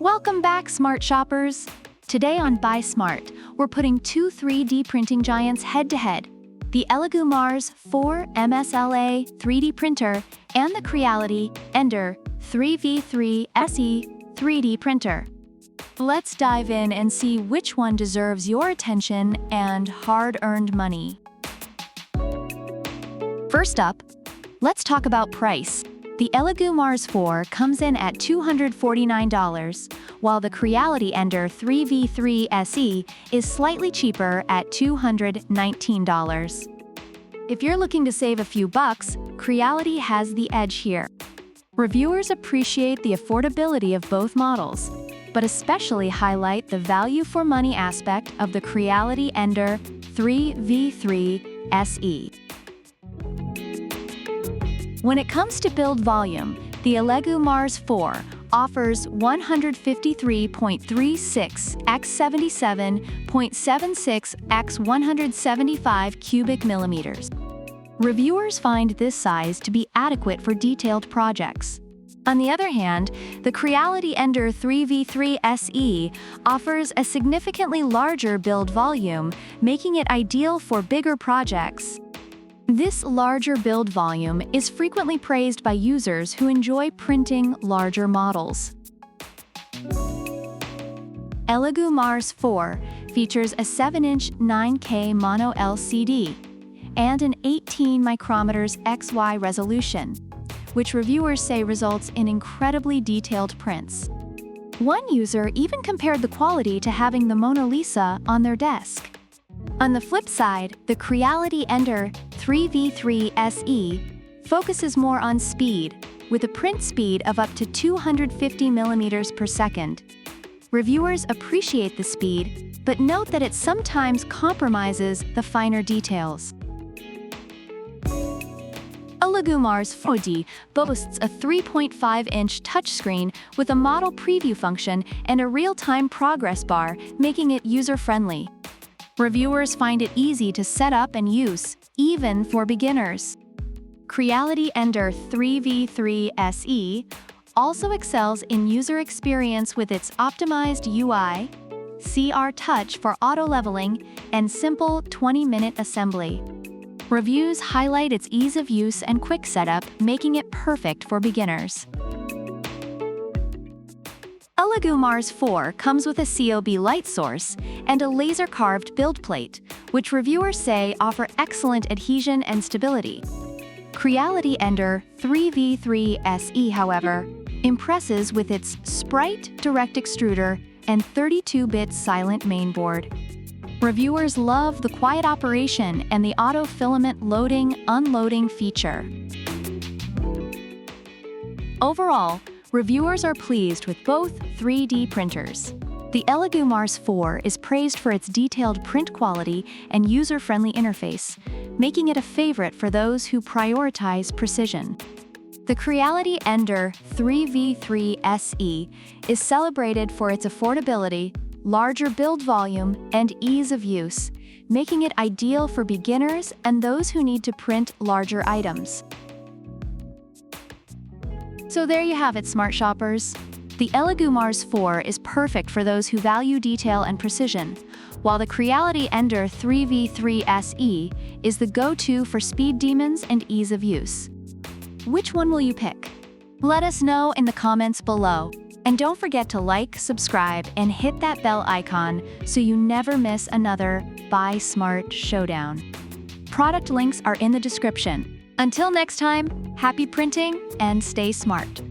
Welcome back, smart shoppers! Today on Buy Smart, we're putting two 3D printing giants head-to-head, the ELEGOO Mars 4 MSLA 3D printer and the Creality Ender 3v3 SE 3D printer. Let's dive in and see which one deserves your attention and hard-earned money. First up, let's talk about price. The ELEGOO Mars 4 comes in at $249, while the Creality Ender 3v3 SE is slightly cheaper at $219. If you're looking to save a few bucks, Creality has the edge here. Reviewers appreciate the affordability of both models, but especially highlight the value for money aspect of the Creality Ender 3v3 SE. When it comes to build volume, the ELEGOO Mars 4 offers 153.36 x 77.76 x 175 cubic millimeters. Reviewers find this size to be adequate for detailed projects. On the other hand, the Creality Ender 3v3 SE offers a significantly larger build volume, making it ideal for bigger projects. This larger build volume is frequently praised by users who enjoy printing larger models. ELEGOO Mars 4 features a 7-inch 9K mono LCD and an 18 micrometers XY resolution, which reviewers say results in incredibly detailed prints. One user even compared the quality to having the Mona Lisa on their desk. On the flip side, the Creality Ender 3v3 SE focuses more on speed, with a print speed of up to 250 millimeters per second. Reviewers appreciate the speed, but note that it sometimes compromises the finer details. ELEGOO Mars 4D boasts a 3.5-inch touchscreen with a model preview function and a real-time progress bar, making it user-friendly. Reviewers find it easy to set up and use, even for beginners. Creality Ender 3v3 SE also excels in user experience with its optimized UI, CR Touch for auto-leveling, and simple 20-minute assembly. Reviews highlight its ease of use and quick setup, making it perfect for beginners. ELEGOO Mars 4 comes with a COB light source and a laser-carved build plate, which reviewers say offer excellent adhesion and stability. Creality Ender 3v3 SE, however, impresses with its Sprite direct extruder and 32-bit silent mainboard. Reviewers love the quiet operation and the auto-filament loading-unloading feature. Overall, reviewers are pleased with both 3D printers. The ELEGOO Mars 4 is praised for its detailed print quality and user-friendly interface, making it a favorite for those who prioritize precision. The Creality Ender 3v3 SE is celebrated for its affordability, larger build volume, and ease of use, making it ideal for beginners and those who need to print larger items. So there you have it, smart shoppers. The ELEGOO Mars 4 is perfect for those who value detail and precision, while the Creality Ender 3v3 SE is the go-to for speed demons and ease of use. Which one will you pick? Let us know in the comments below. And don't forget to like, subscribe, and hit that bell icon so you never miss another Buy Smart showdown. Product links are in the description. Until next time, happy printing and stay smart.